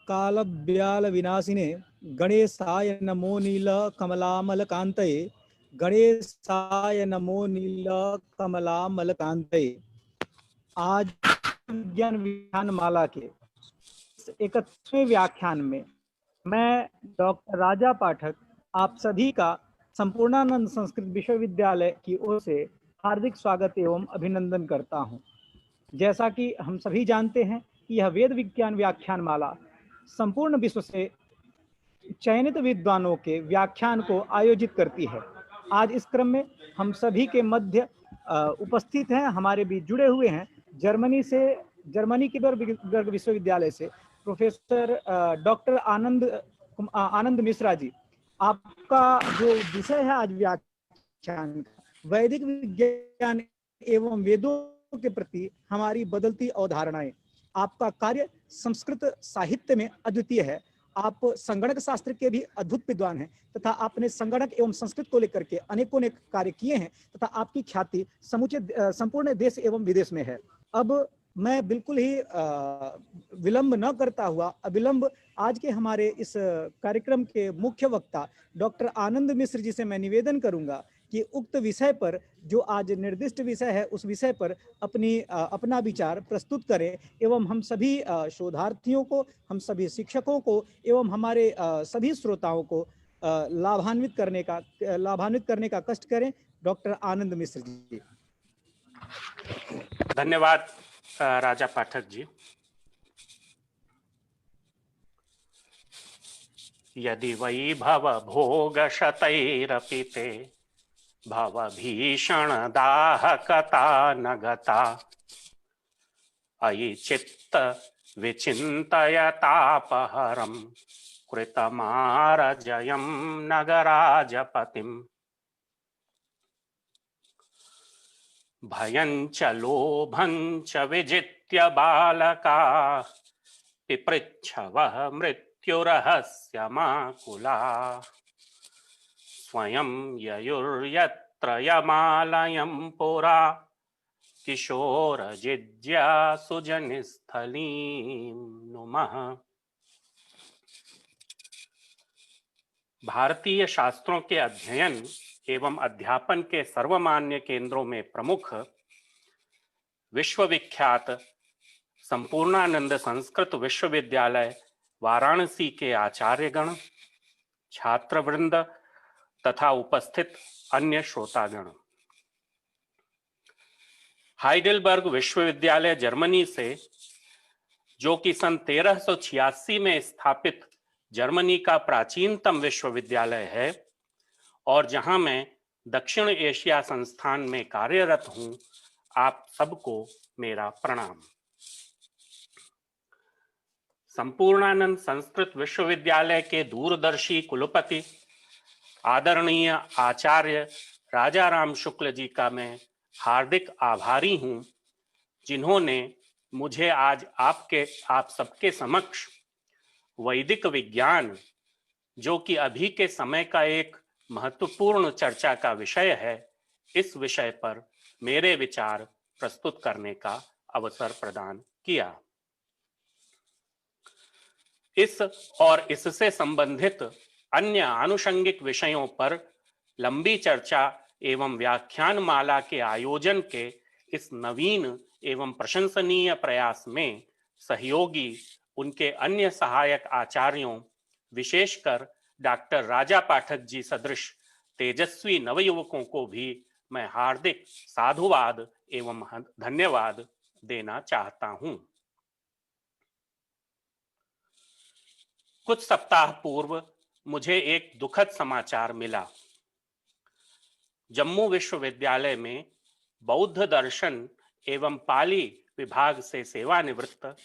कालव्याल विनाशिने गणेशाय नमो नील कमलामल कांतये गणेशाय नमो नील कमलामल कांतये। आज विज्ञान व्याख्यान माला के 31वें व्याख्यान में मैं डॉक्टर राजा पाठक आप सभी का संपूर्णानंद संस्कृत विश्वविद्यालय की ओर से हार्दिक स्वागत एवं अभिनंदन करता हूं। जैसा कि हम सभी जानते हैं कि यह वेद विज्ञान व्याख्यान माला संपूर्ण विश्व से चयनित विद्वानों के व्याख्यान को आयोजित करती है। आज इस क्रम में हम सभी के मध्य उपस्थित हैं, हमारे बीच जुड़े हुए हैं जर्मनी के बर्ग विश्वविद्यालय से प्रोफेसर डॉक्टर आनंद मिश्रा जी। आपका जो विषय है आज व्याख्यान का, वैदिक विज्ञान एवं वेदों के प्रति हमारी बदलती अवधारणाएं। आपका कार्य संस्कृत साहित्य में अद्वितीय है। आप संगणक शास्त्र के भी अद्भुत विद्वान हैं तथा आपने संगणक एवं संस्कृत को लेकर के अनेकों ने कार्य किए हैं तथा आपकी ख्याति समूचे संपूर्ण देश एवं विदेश में है। अब मैं बिल्कुल ही विलंब न करता हुआ अविलंब आज के हमारे इस कार्यक्रम के मुख्य वक्ता डॉक्टर आनंद मिश्र जी से मैं निवेदन करूंगा कि उक्त विषय पर, जो आज निर्दिष्ट विषय है, उस विषय पर अपना विचार प्रस्तुत करें एवं हम सभी शोधार्थियों को, हम सभी शिक्षकों को एवं हमारे सभी श्रोताओं को लाभान्वित करने का कष्ट करें। डॉक्टर आनंद मिश्र जी। धन्यवाद राजा पाठक जी। यदि वै भव भोग शतैरपि ते भव भीषण दाहकता न गता अयि चित्त विचिन्तयतापहरं कृतमारजयं नगराजपतिम् भयं च लोभं च विजित्य बालका पिपृच्छवः मृत्युरहस्यमाकुला स्वयं ययुर्यत्र यमालयं पुरा किशोरजिज्ञासुजनिस्थलीं नुमः। भारतीय शास्त्रों के अध्ययन एवं अध्यापन के सर्वमान्य केंद्रों में प्रमुख विश्वविख्यात संपूर्णानंद संस्कृत विश्वविद्यालय वाराणसी के आचार्यगण, छात्रवृंद तथा उपस्थित अन्य श्रोतागण, हाइडेलबर्ग विश्वविद्यालय जर्मनी से, जो कि सन 1386 में स्थापित जर्मनी का प्राचीनतम विश्वविद्यालय है और जहां मैं दक्षिण एशिया संस्थान में कार्यरत हूं, आप सबको मेरा प्रणाम। संपूर्णानंद संस्कृत विश्वविद्यालय के दूरदर्शी कुलपति आदरणीय आचार्य राजाराम शुक्ल जी का मैं हार्दिक आभारी हूं, जिन्होंने मुझे आज आप सबके समक्ष वैदिक विज्ञान, जो कि अभी के समय का एक महत्वपूर्ण चर्चा का विषय है, इस विषय पर मेरे विचार प्रस्तुत करने का अवसर प्रदान किया। इस और इससे संबंधित अन्य आनुषंगिक विषयों पर लंबी चर्चा एवं व्याख्यान माला के आयोजन के इस नवीन एवं प्रशंसनीय प्रयास में सहयोगी उनके अन्य सहायक आचार्यों, विशेषकर डॉक्टर राजा पाठक जी सदृश तेजस्वी नवयुवकों को भी मैं हार्दिक साधुवाद एवं धन्यवाद देना चाहता हूं। कुछ सप्ताह पूर्व मुझे एक दुखद समाचार मिला। जम्मू विश्वविद्यालय में बौद्ध दर्शन एवं पाली विभाग से सेवानिवृत्त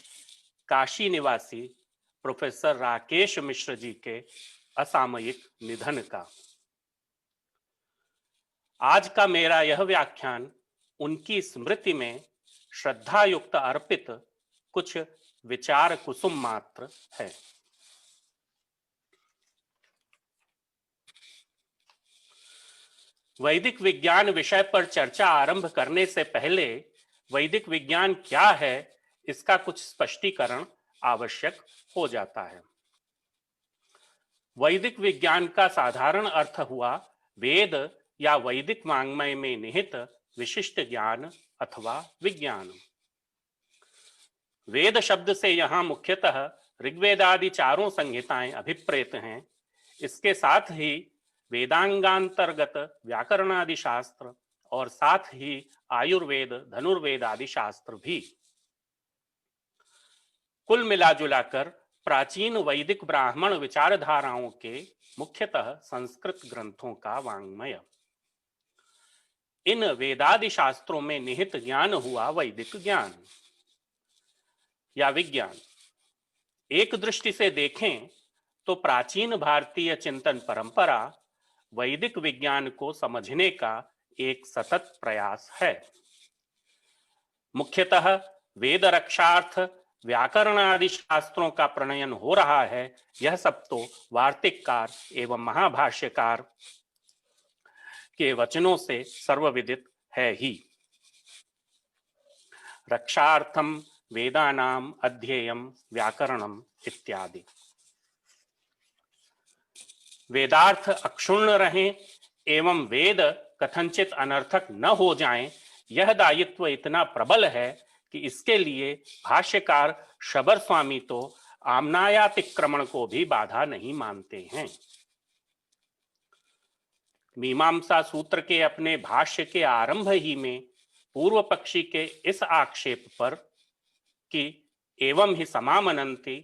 काशी निवासी प्रोफेसर राकेश मिश्र जी के असामयिक निधन का। आज का मेरा यह व्याख्यान उनकी स्मृति में श्रद्धायुक्त अर्पित कुछ विचार कुसुम मात्र है। वैदिक विज्ञान विषय पर चर्चा आरंभ करने से पहले वैदिक विज्ञान क्या है, इसका कुछ स्पष्टीकरण आवश्यक हो जाता है। वैदिक विज्ञान का साधारण अर्थ हुआ वेद या वैदिक वाङ्मय में निहित विशिष्ट ज्ञान अथवा विज्ञान। वेद शब्द से यहाँ मुख्यतः ऋग्वेदादि चारों संहिताएं अभिप्रेत हैं। इसके साथ ही वेदांगांतर्गत व्याकरणादि शास्त्र और साथ ही आयुर्वेद, धनुर्वेद आदि शास्त्र भी। कुल मिलाजुलाकर प्राचीन वैदिक ब्राह्मण विचारधाराओं के मुख्यतः संस्कृत ग्रंथों का वाङ्मय। इन वेदादि शास्त्रों में निहित ज्ञान हुआ वैदिक ज्ञान या विज्ञान। एक दृष्टि से देखें तो प्राचीन भारतीय चिंतन परंपरा वैदिक विज्ञान को समझने का एक सतत प्रयास है। मुख्यतः वेद रक्षार्थ व्याकरण आदि शास्त्रों का प्रणयन हो रहा है। यह सब तो वार्तिककार एवं महाभाष्यकार के वचनों से सर्वविदित है ही। रक्षार्थम वेदानाम अध्येयम व्याकरणम इत्यादि। वेदार्थ अक्षुण्ण रहें एवं वेद कथनचित अनर्थक न हो जाएं, यह दायित्व इतना प्रबल है कि इसके लिए भाष्यकार शबर स्वामी तो आमनायातिक्रमण को भी बाधा नहीं मानते हैं। मीमांसा सूत्र के अपने भाष्य के आरंभ ही में पूर्व पक्षी के इस आक्षेप पर कि एवं ही समामनन्ति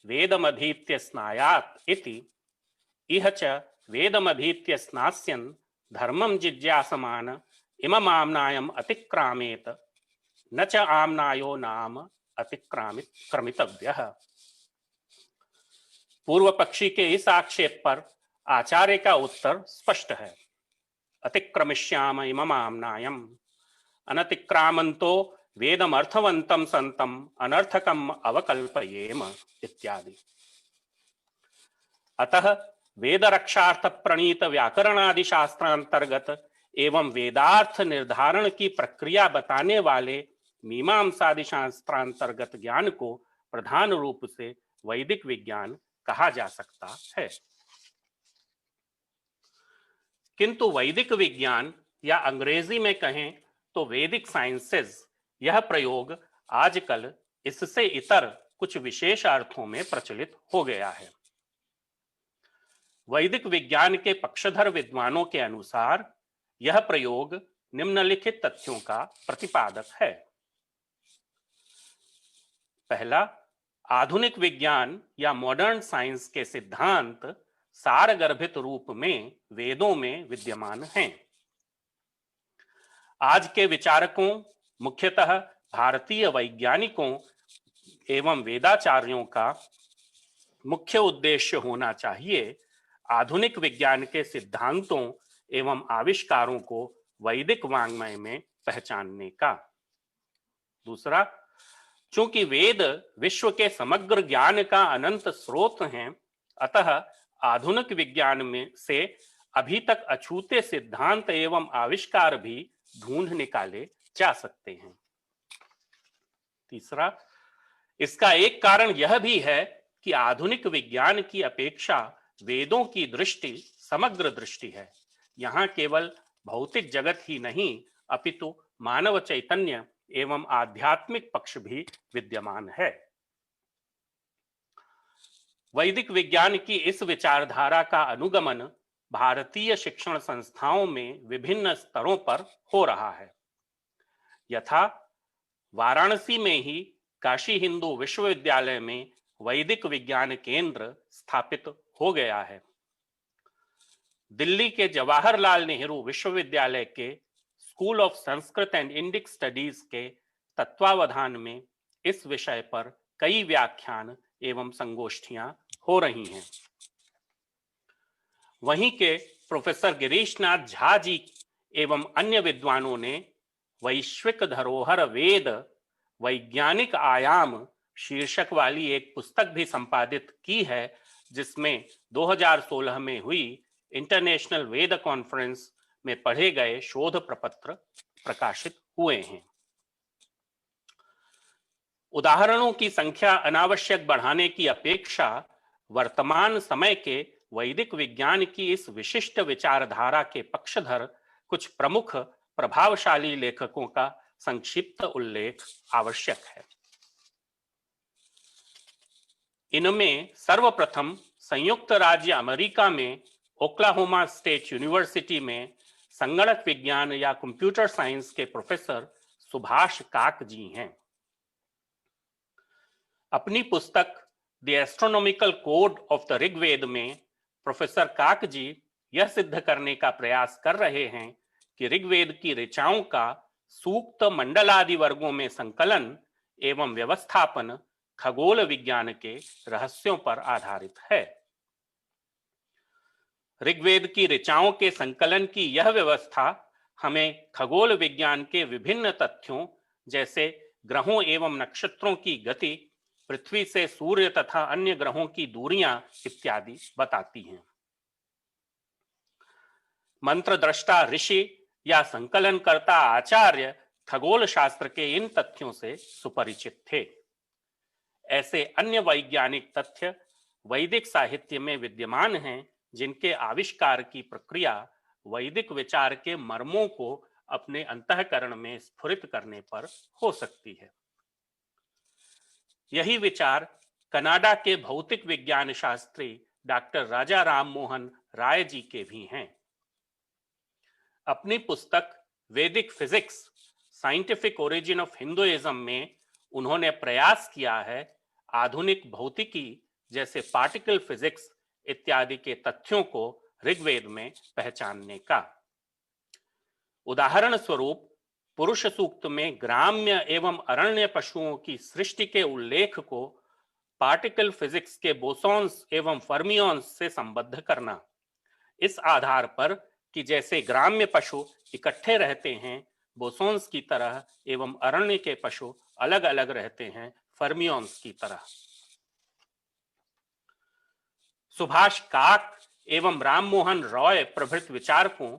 वेदमधीत्य स्नायात इति इह च वेदमधीत्य स्नास्यन् धर्मं जिज्ञासमान इमम् आम्नायम् अतिक्रामेत न च आम्नायो नाम अतिक्रमितव्यः। पूर्व पक्षी के इस आक्षेप पर आचार्य का उत्तर स्पष्ट है। अतिक्रमिष्याम इमम् आम्नायम्, अनतिक्रामन्तो वेदम अर्थवंतम संतम अनर्थकम अवकल्पयेम इत्यादि। अतः वेद रक्षार्थ प्रणीत व्याकरणादि शास्त्रांतर्गत एवं वेदार्थ निर्धारण की प्रक्रिया बताने वाले मीमांसादि शास्त्रांतर्गत ज्ञान को प्रधान रूप से वैदिक विज्ञान कहा जा सकता है। किंतु वैदिक विज्ञान या अंग्रेजी में कहें तो वैदिक साइंसेज, यह प्रयोग आजकल इससे इतर कुछ विशेष अर्थों में प्रचलित हो गया है। वैदिक विज्ञान के पक्षधर विद्वानों के अनुसार यह प्रयोग निम्नलिखित तथ्यों का प्रतिपादक है। पहला, आधुनिक विज्ञान या मॉडर्न साइंस के सिद्धांत सारगर्भित रूप में वेदों में विद्यमान हैं। आज के विचारकों, मुख्यतः भारतीय वैज्ञानिकों एवं वेदाचार्यों का मुख्य उद्देश्य होना चाहिए आधुनिक विज्ञान के सिद्धांतों एवं आविष्कारों को वैदिक वाङ्मय में पहचानने का। दूसरा, चूंकि वेद विश्व के समग्र ज्ञान का अनंत स्रोत हैं, अतः आधुनिक विज्ञान में से अभी तक अछूते सिद्धांत एवं आविष्कार भी ढूंढ निकाले जा सकते हैं। तीसरा, इसका एक कारण यह भी है कि आधुनिक विज्ञान की अपेक्षा वेदों की दृष्टि समग्र दृष्टि है। यहाँ केवल भौतिक जगत ही नहीं अपितु मानव चैतन्य एवं आध्यात्मिक पक्ष भी विद्यमान है। वैदिक विज्ञान की इस विचारधारा का अनुगमन भारतीय शिक्षण संस्थाओं में विभिन्न स्तरों पर हो रहा है। यथा वाराणसी में ही काशी हिंदू विश्वविद्यालय में वैदिक विज्ञान केंद्र स्थापित हो गया है। दिल्ली के जवाहरलाल नेहरू विश्वविद्यालय के school of Sanskrit and Indic studies के तत्वावधान में इस विषय पर कई व्याख्यान एवं संगोष्ठियां हो रही हैं। वहीं के प्रोफेसर गिरीशनाथ झा जी एवं अन्य विद्वानों ने वैश्विक धरोहर वेद वैज्ञानिक आयाम शीर्षक वाली एक पुस्तक भी संपादित की है, जिसमें 2016 में हुई इंटरनेशनल वेद कॉन्फ्रेंस में पढ़े गए शोध प्रपत्र प्रकाशित हुए हैं। उदाहरणों की संख्या अनावश्यक बढ़ाने की अपेक्षा वर्तमान समय के वैदिक विज्ञान की इस विशिष्ट विचारधारा के पक्षधर कुछ प्रमुख प्रभावशाली लेखकों का संक्षिप्त उल्लेख आवश्यक है। इनमें सर्वप्रथम संयुक्त राज्य अमेरिका में ओक्लाहोमा स्टेट यूनिवर्सिटी में संगणक विज्ञान या कंप्यूटर साइंस के प्रोफेसर सुभाष काक जी हैं। अपनी पुस्तक the astronomical code of the Rigveda में प्रोफेसर काक जी यह सिद्ध करने का प्रयास कर रहे हैं कि ऋग्वेद की ऋचाओं का सूक्त मंडलादि वर्गों में संकलन एवं व्यवस्थापन खगोल विज्ञान के रहस्यों पर आधारित है। ऋग्वेद की ऋचाओं के संकलन की यह व्यवस्था हमें खगोल विज्ञान के विभिन्न तथ्यों जैसे ग्रहों एवं नक्षत्रों की गति, पृथ्वी से सूर्य तथा अन्य ग्रहों की दूरियां इत्यादि बताती हैं। मंत्र दृष्टा ऋषि या संकलनकर्ता आचार्य खगोल शास्त्र के इन तथ्यों से सुपरिचित थे। ऐसे अन्य वैज्ञानिक तथ्य वैदिक साहित्य में विद्यमान हैं जिनके आविष्कार की प्रक्रिया वैदिक विचार के मर्मों को अपने अंतःकरण में स्फुरित करने पर हो सकती है। यही विचार कनाडा के भौतिक विज्ञान शास्त्री डॉक्टर राजा राम मोहन राय जी के भी हैं। अपनी पुस्तक वैदिक physics scientific origin of Hinduism में उन्होंने प्रयास किया है आधुनिक भौतिकी जैसे पार्टिकल फिजिक्स इत्यादि के तथ्यों को ऋग्वेद में पहचानने का। उदाहरण स्वरूप पुरुष सूक्त में ग्राम्य एवं अरण्य पशुओं की सृष्टि के उल्लेख को पार्टिकल फिजिक्स के बोसॉन्स एवं फर्मियॉन्स से संबद्ध करना, इस आधार पर कि जैसे ग्राम्य पशु इकट्ठे रहते हैं बोसॉन्स की तरह एवं अरण्य के पशु अलग अलग रहते हैं फर्मियॉन्स की तरह। सुभाष काक एवं राममोहन रॉय प्रभृत विचारकों,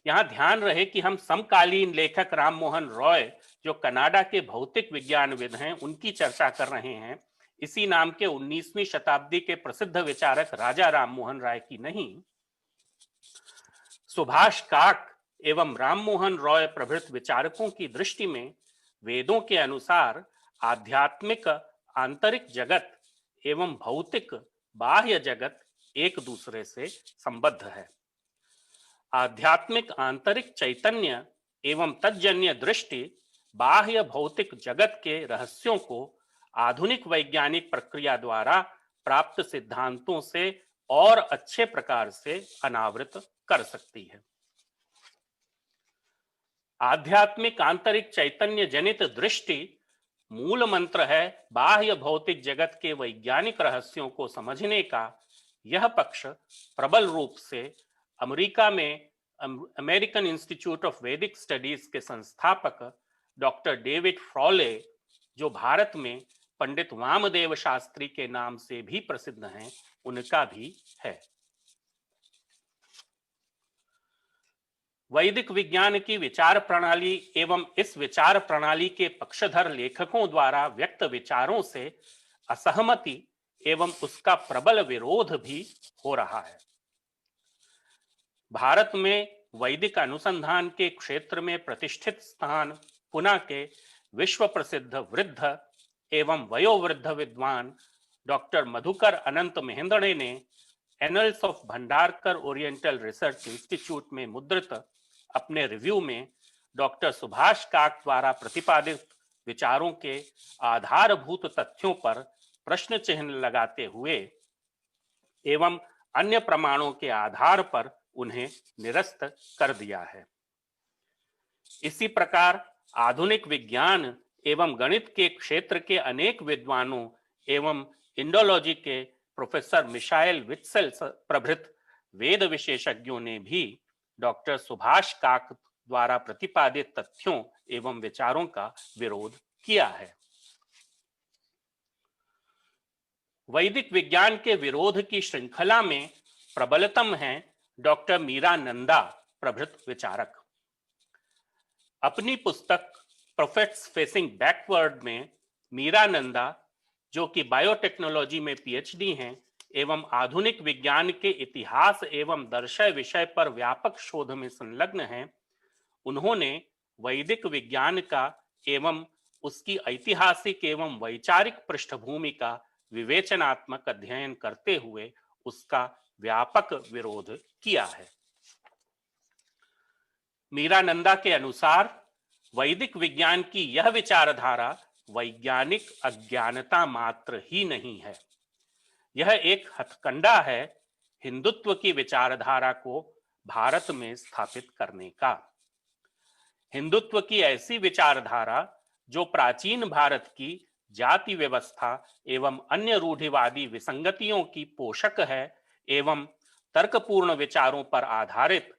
यहां ध्यान रहे कि हम समकालीन लेखक राममोहन रॉय जो कनाडा के भौतिक विज्ञानविद हैं उनकी चर्चा कर रहे हैं, इसी नाम के 19वीं शताब्दी के प्रसिद्ध विचारक राजा राममोहन राय की नहीं। सुभाष काक एवं राममोहन रॉय प्रभृत विचारकों की दृष्टि में वेदों के अनुसार आध्यात्मिक आंतरिक जगत एवं भौतिक बाह्य जगत एक दूसरे से संबद्ध है। आध्यात्मिक आंतरिक चैतन्य एवं तज्जन्य दृष्टि बाह्य भौतिक जगत के रहस्यों को आधुनिक वैज्ञानिक प्रक्रिया द्वारा प्राप्त सिद्धांतों से और अच्छे प्रकार से अनावृत कर सकती है। आध्यात्मिक आंतरिक चैतन्य जनित दृष्टि मूल मंत्र है बाह्य भौतिक जगत के वैज्ञानिक रहस्यों को समझने का। यह पक्ष प्रबल रूप से अमेरिका में अमेरिकन इंस्टीट्यूट ऑफ वैदिक स्टडीज के संस्थापक डॉक्टर डेविड फ्रॉले, जो भारत में पंडित वामदेव शास्त्री के नाम से भी प्रसिद्ध हैं, उनका भी है। वैदिक विज्ञान की विचार प्रणाली एवं इस विचार प्रणाली के पक्षधर लेखकों द्वारा व्यक्त विचारों से असहमति एवं उसका प्रबल विरोध भी हो रहा है। भारत में वैदिक अनुसंधान के क्षेत्र में प्रतिष्ठित स्थान पुणे के विश्व प्रसिद्ध वृद्ध एवं वयोवृद्ध विद्वान डॉक्टर मधुकर अनंत महेंद्रे ने annuls of Bhandarkar oriental research institute में मुद्रित अपने रिव्यू में डॉक्टर सुभाष काक द्वारा प्रतिपादित विचारों के आधारभूत तथ्यों पर प्रश्न चिन्ह लगाते हुए एवं अन्य प्रमाणों के आधार पर उन्हें निरस्त कर दिया है। इसी प्रकार आधुनिक विज्ञान एवं गणित के क्षेत्र के अनेक विद्वानों एवं इंडोलॉजी के प्रोफेसर मिशाइल वित्सेल प्रभृत वेद विशेषज्ञों ने भी डॉक्टर सुभाष काक द्वारा प्रतिपादित तथ्यों एवं विचारों का विरोध किया है। वैदिक विज्ञान के विरोध की श्रृंखला में प्रबलतम हैं डॉक्टर मीरा नंदा प्रभृत विचारक। अपनी पुस्तक प्रोफेट्स फेसिंग बैकवर्ड में मीरा नंदा, जो कि बायोटेक्नोलॉजी में पीएचडी हैं एवं आधुनिक विज्ञान के इतिहास एवं दर्शन विषय पर व्यापक शोध में संलग्न हैं, उन्होंने वैदिक विज्ञान का एवं उसकी ऐतिहासिक एवं वैचारिक पृष्ठभूमि का विवेचनात्मक अध्ययन करते हुए उसका व्यापक विरोध किया है। मीरा नंदा के अनुसार वैदिक विज्ञान की यह विचारधारा वैज्ञानिक अज्ञानता मात्र ही नहीं है, यह एक हथकंडा है हिंदुत्व की विचारधारा को भारत में स्थापित करने का। हिंदुत्व की ऐसी विचारधारा जो प्राचीन भारत की जाति व्यवस्था एवं अन्य रूढ़िवादी विसंगतियों की पोषक है एवं तर्कपूर्ण विचारों पर आधारित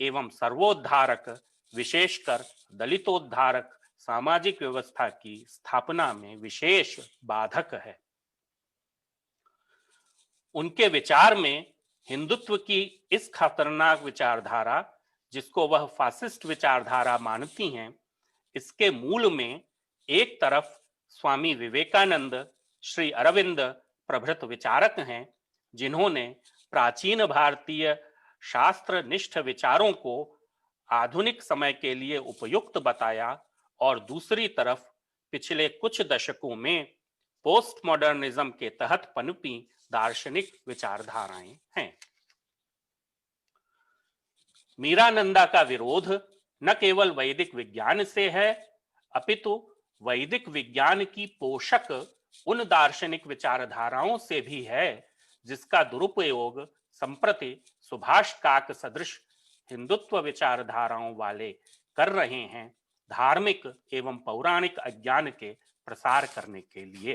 एवं सर्वोद्धारक, विशेषकर दलितोद्धारक सामाजिक व्यवस्था की स्थापना में विशेष बाधक है। उनके विचार में हिंदुत्व की इस खतरनाक विचारधारा, जिसको वह फासिस्ट विचारधारा मानती हैं, इसके मूल में एक तरफ स्वामी विवेकानंद, श्री अरविंद प्रभृत विचारक हैं, जिन्होंने प्राचीन भारतीय शास्त्र निष्ठ विचारों को आधुनिक समय के लिए उपयुक्त बताया, और दूसरी तरफ पिछले कुछ दशकों में पोस्ट मॉडर्निज्म के तहत पनपी दार्शनिक विचारधाराएं हैं। मीरा नंदा का विरोध न केवल वैदिक विज्ञान से है, अपितु वैदिक विज्ञान की पोषक उन दार्शनिक विचारधाराओं से भी है जिसका दुरुपयोग संप्रति सुभाष काक सदृश हिंदुत्व विचारधाराओं वाले कर रहे हैं, धार्मिक एवं पौराणिक अज्ञान के प्रसार करने के लिए।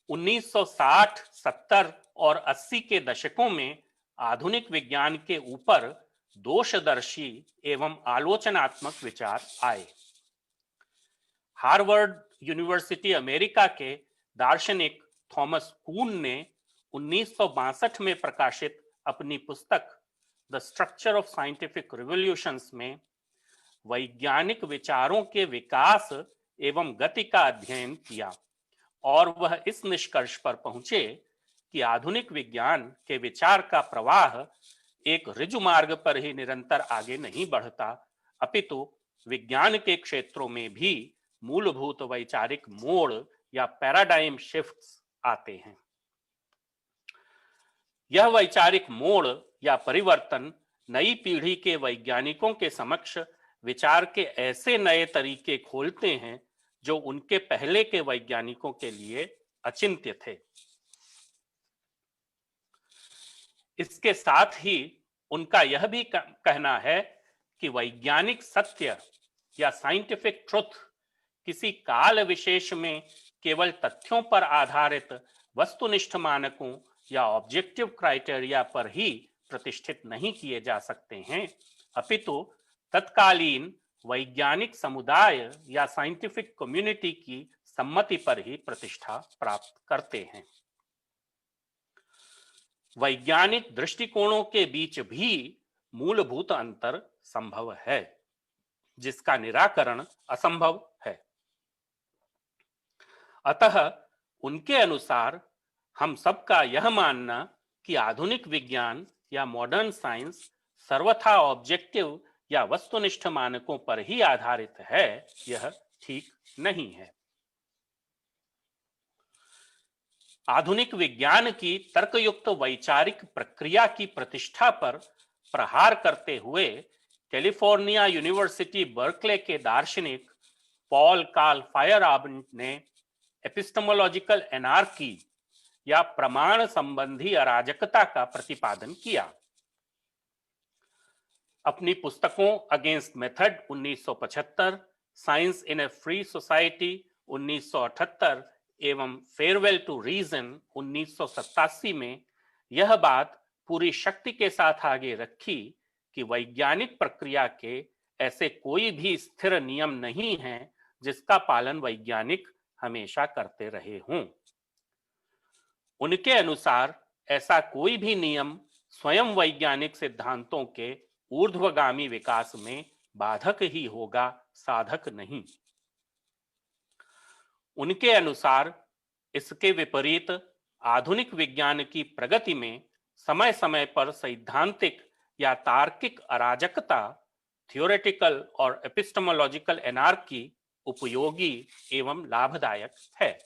1960, 70 और 80 के दशकों में आधुनिक विज्ञान के ऊपर दोषदर्शी एवं आलोचनात्मक विचार आए। हार्वर्ड यूनिवर्सिटी अमेरिका के दार्शनिक थॉमस कून ने 1962 में प्रकाशित अपनी पुस्तक the structure of scientific revolutions में वैज्ञानिक विचारों के विकास एवं गति का अध्ययन किया, और वह इस निष्कर्ष पर पहुंचे कि आधुनिक विज्ञान के विचार का प्रवाह एक ऋजु मार्ग पर ही निरंतर आगे नहीं बढ़ता, अपितु विज्ञान के क्षेत्रों में भी मूलभूत वैचारिक मोड़ या पैराडाइम शिफ्ट्स आते हैं। यह वैचारिक मोड़ या परिवर्तन नई पीढ़ी के वैज्ञानिकों के समक्ष विचार के ऐसे नए तरीके खोलते हैं जो उनके पहले के वैज्ञानिकों के लिए अचिंत्य थे। इसके साथ ही उनका यह भी कहना है कि वैज्ञानिक सत्य या साइंटिफिक ट्रुथ किसी काल विशेष में केवल तथ्यों पर आधारित वस्तुनिष्ठ मानकों या ऑब्जेक्टिव क्राइटेरिया पर ही प्रतिष्ठित नहीं किए जा सकते हैं, अपितु तत्कालीन वैज्ञानिक समुदाय या साइंटिफिक कम्युनिटी की सम्मति पर ही प्रतिष्ठा प्राप्त करते हैं। वैज्ञानिक दृष्टिकोणों के बीच भी मूलभूत अंतर संभव है, जिसका निराकरण असंभव है। अतः उनके अनुसार हम सबका यह मानना कि आधुनिक विज्ञान या मॉडर्न साइंस सर्वथा ऑब्जेक्टिव या वस्तुनिष्ठ मानकों पर ही आधारित है, यह ठीक नहीं है। आधुनिक विज्ञान की तर्कयुक्त वैचारिक प्रक्रिया की प्रतिष्ठा पर प्रहार करते हुए कैलिफोर्निया यूनिवर्सिटी बर्कले के दार्शनिक पॉल कार्ल फायरआबंट ने एपिस्टेमोलॉजिकल एनार्की या प्रमाण संबंधी अराजकता का प्रतिपादन किया। अपनी पुस्तकों अगेंस्ट मेथड 1975, साइंस इन ए फ्री सोसाइटी 1978 एवं फेयरवेल टू रीजन 1987 में यह बात पूरी शक्ति के साथ आगे रखी कि वैज्ञानिक प्रक्रिया के ऐसे कोई भी स्थिर नियम नहीं है जिसका पालन वैज्ञानिक हमेशा करते रहे हों। उनके अनुसार ऐसा कोई भी नियम स्वयं वैज्ञानिक सिद्धांतों के ऊर्ध्वगामी विकास में बाधक ही होगा, साधक नहीं। उनके अनुसार इसके विपरीत आधुनिक विज्ञान की प्रगति में समय समय पर सैद्धांतिक या तार्किक अराजकता, थियोरेटिकल और एपिस्टेमोलॉजिकल एनार्की उपयोगी एवं लाभदायक है।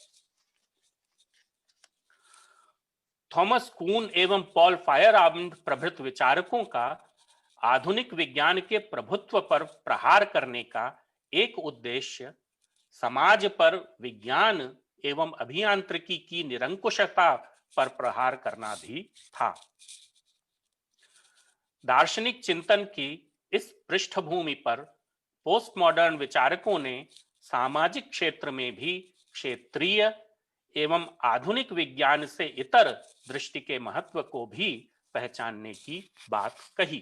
थॉमस कून एवं पॉल फायरआर्म्ड प्रभृत विचारकों का आधुनिक विज्ञान के प्रभुत्व पर प्रहार करने का एक उद्देश्य समाज पर विज्ञान एवं अभियांत्रिकी की निरंकुशता पर प्रहार करना भी था। दार्शनिक चिंतन की इस पृष्ठभूमि पर पोस्ट मॉडर्न विचारकों ने सामाजिक क्षेत्र में भी क्षेत्रीय एवं आधुनिक विज्ञान से इतर दृष्टि के महत्व को भी पहचानने की बात कही।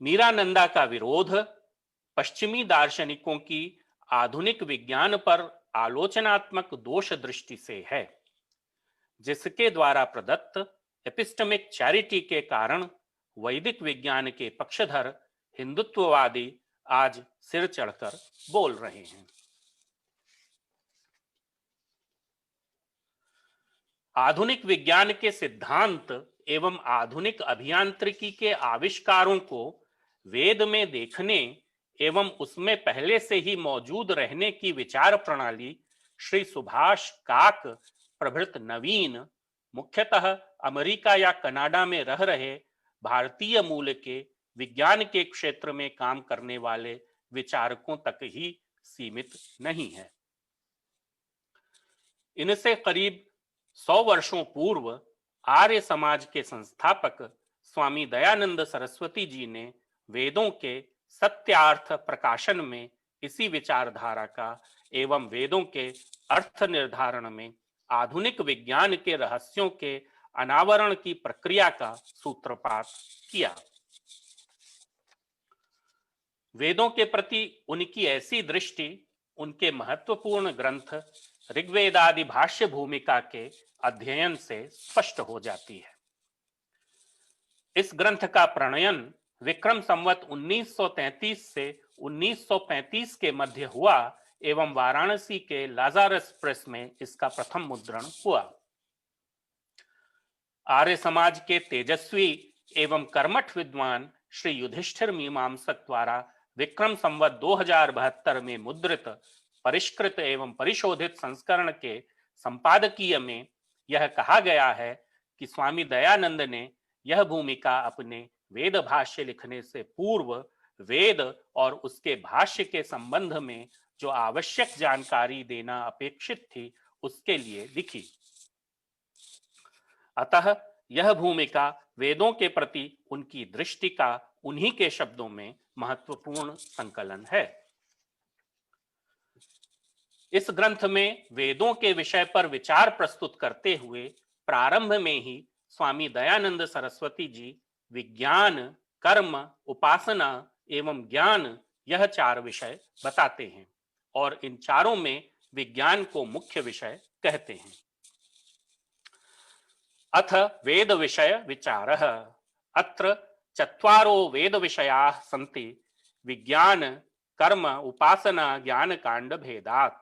मीरानंदा का विरोध पश्चिमी दार्शनिकों की आधुनिक विज्ञान पर आलोचनात्मक दोष दृष्टि से है, जिसके द्वारा प्रदत्त एपिस्टेमिक चैरिटी के कारण वैदिक विज्ञान के पक्षधर हिंदुत्ववादी आज सिर चढ़कर बोल रहे हैं। आधुनिक विज्ञान के सिद्धांत एवं आधुनिक अभियांत्रिकी के आविष्कारों को वेद में देखने एवं उसमें पहले से ही मौजूद रहने की विचार प्रणाली श्री सुभाष काक प्रभृत नवीन, मुख्यतः अमेरिका या कनाडा में रह रहे भारतीय मूल के विज्ञान के क्षेत्र में काम करने वाले विचारकों तक ही सीमित नहीं है। इनसे करीब 100 वर्षों पूर्व आर्य समाज के संस्थापक स्वामी दयानंद सरस्वती जी ने वेदों के सत्यार्थ प्रकाशन में इसी विचारधारा का एवं वेदों के अर्थ निर्धारण में आधुनिक विज्ञान के रहस्यों के अनावरण की प्रक्रिया का सूत्रपात किया। वेदों के प्रति उनकी ऐसी दृष्टि उनके महत्वपूर्ण ग्रंथ ऋग्वेदादि भाष्य भूमिका के अध्ययन से स्पष्ट हो जाती है। इस ग्रंथ का प्रणयन विक्रम संवत 1933 से 1935 के मध्य हुआ एवं वाराणसी के लाजारस प्रेस में इसका प्रथम मुद्रण हुआ। आर्य समाज के तेजस्वी एवं कर्मठ विद्वान श्री युधिष्ठिर मीमांसक द्वारा विक्रम संवत 2072 में मुद्रित परिष्कृत एवं परिशोधित संस्करण के संपादकीय में यह कहा गया है कि स्वामी दयानंद ने यह भूमिका अपने वेद भाष्य लिखने से पूर्व वेद और उसके भाष्य के संबंध में जो आवश्यक जानकारी देना अपेक्षित थी उसके लिए लिखी। अतः यह भूमिका वेदों के प्रति उनकी दृष्टि का उन्हीं के शब्दों में महत्वपूर्ण संकलन है। इस ग्रंथ में वेदों के विषय पर विचार प्रस्तुत करते हुए प्रारंभ में ही स्वामी दयानंद सरस्वती जी विज्ञान, कर्म, उपासना एवं ज्ञान यह 4 विषय बताते हैं और इन चारों में विज्ञान को मुख्य विषय कहते हैं। अथ वेद विषय विचारः अत्र 4 वेद विषयाः सन्ति विज्ञान, कर्म, उपासना, ज्ञान कांड भेदात्।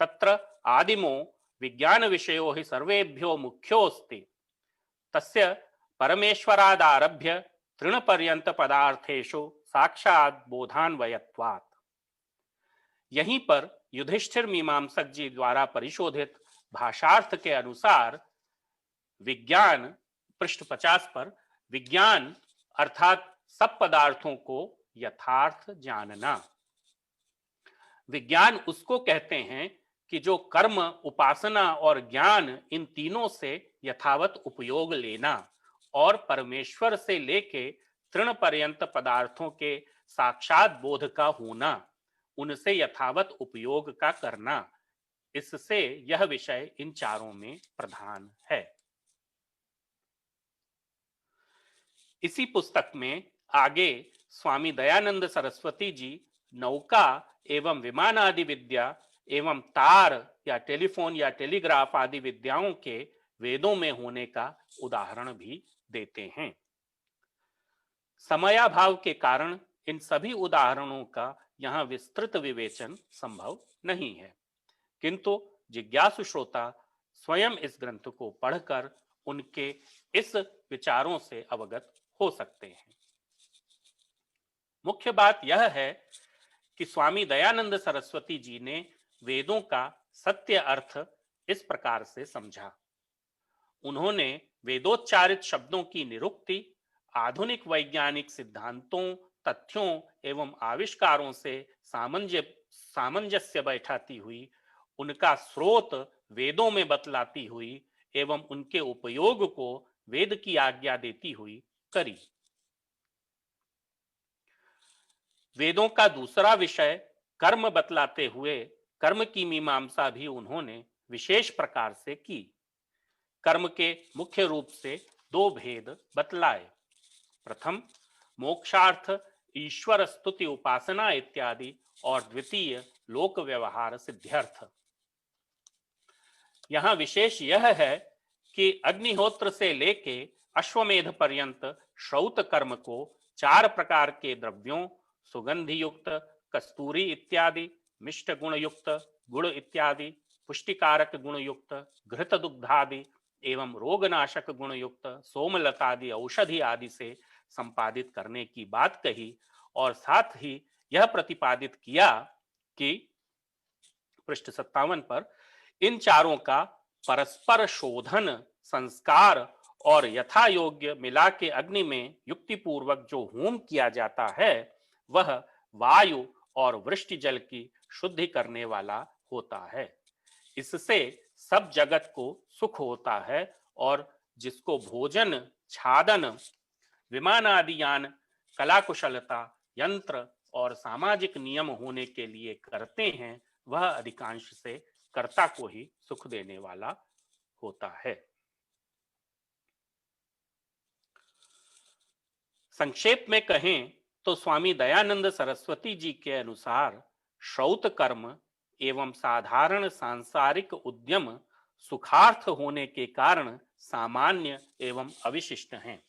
तत्र आदिमो विज्ञान विषयो हि सर्वेभ्यो मुख्योऽस्ति तस्य परमेश्वरादारभ्य तृणपर्यंत पदार्थेषु साक्षात् बोधान्वयत्वात्। यहीं पर युधिष्ठिर मीमांसक जी द्वारा परिशोधित भाषार्थ के अनुसार विज्ञान पृष्ठ 50 पर विज्ञान अर्थात सब पदार्थों को यथार्थ जानना। विज्ञान उसको कहते हैं कि जो कर्म, उपासना और ज्ञान इन तीनों से यथावत उपयोग लेना और परमेश्वर से लेके तृण पर्यंत पदार्थों के साक्षात बोध का होना, उनसे यथावत उपयोग का करना, इससे यह विषय इन चारों में प्रधान है। इसी पुस्तक में आगे स्वामी दयानंद सरस्वती जी नौका एवं विमान आदि विद्या एवं तार या टेलीफोन या टेलीग्राफ आदि विद्याओं के वेदों में होने का उदाहरण भी देते हैं। समयाभाव के कारण इन सभी उदाहरणों का यहाँ विस्तृत विवेचन संभव नहीं है, किंतु जिज्ञासु श्रोता स्वयं इस ग्रंथ को पढ़कर उनके इस विचारों से अवगत हो सकते हैं। मुख्य बात यह है कि स्वामी दयानंद सरस्वती जी ने वेदों का सत्य अर्थ इस प्रकार से समझा। उन्होंने वेदोच्चारित शब्दों की निरुक्ति आधुनिक वैज्ञानिक सिद्धांतों, तथ्यों एवं आविष्कारों से सामंजस्य बैठाती हुई, उनका स्रोत वेदों में बतलाती हुई एवं उनके उपयोग को वेद की आज्ञा देती हुई करी। वेदों का दूसरा विषय कर्म बतलाते हुए कर्म की मीमांसा भी उन्होंने विशेष प्रकार से की। कर्म के मुख्य रूप से दो भेद बतलाए। प्रथम, मोक्षार्थ ईश्वर स्तुति उपासना इत्यादि, और द्वितीय, लोक व्यवहार सिद्ध्यर्थ। यहां विशेष यह है कि अग्निहोत्र से लेके अश्वमेध पर्यंत श्रौत कर्म को 4 प्रकार के द्रव्यों, सुगंधि युक्त, कस्तूरी इत्यादि, मिष्ट गुण युक्त, गुड़ इत्यादि, पुष्टिकारक गुण युक्त, घृत दुग्धादि एवं रोगनाशक गुण युक्त सोमलतादि औषधि आदि से संपादित करने की बात कही, और साथ ही यह प्रतिपादित किया कि पृष्ठ 57 पर इन चारों का परस्पर शोधन, संस्कार और यथा योग्य मिला के अग्नि में युक्ति पूर्वक जो होम किया जाता है वह वायु और वृष्टि जल की शुद्धि करने वाला होता है। इससे सब जगत को सुख होता है, और जिसको भोजन, छादन, विमान आदि यान, कला कुशलता, यंत्र और सामाजिक नियम होने के लिए करते हैं, वह अधिकांश से कर्ता को ही सुख देने वाला होता है। संक्षेप में कहें तो स्वामी दयानंद सरस्वती जी के अनुसार श्रौत कर्म एवं साधारण सांसारिक उद्यम सुखार्थ होने के कारण सामान्य एवं अविशिष्ट हैं।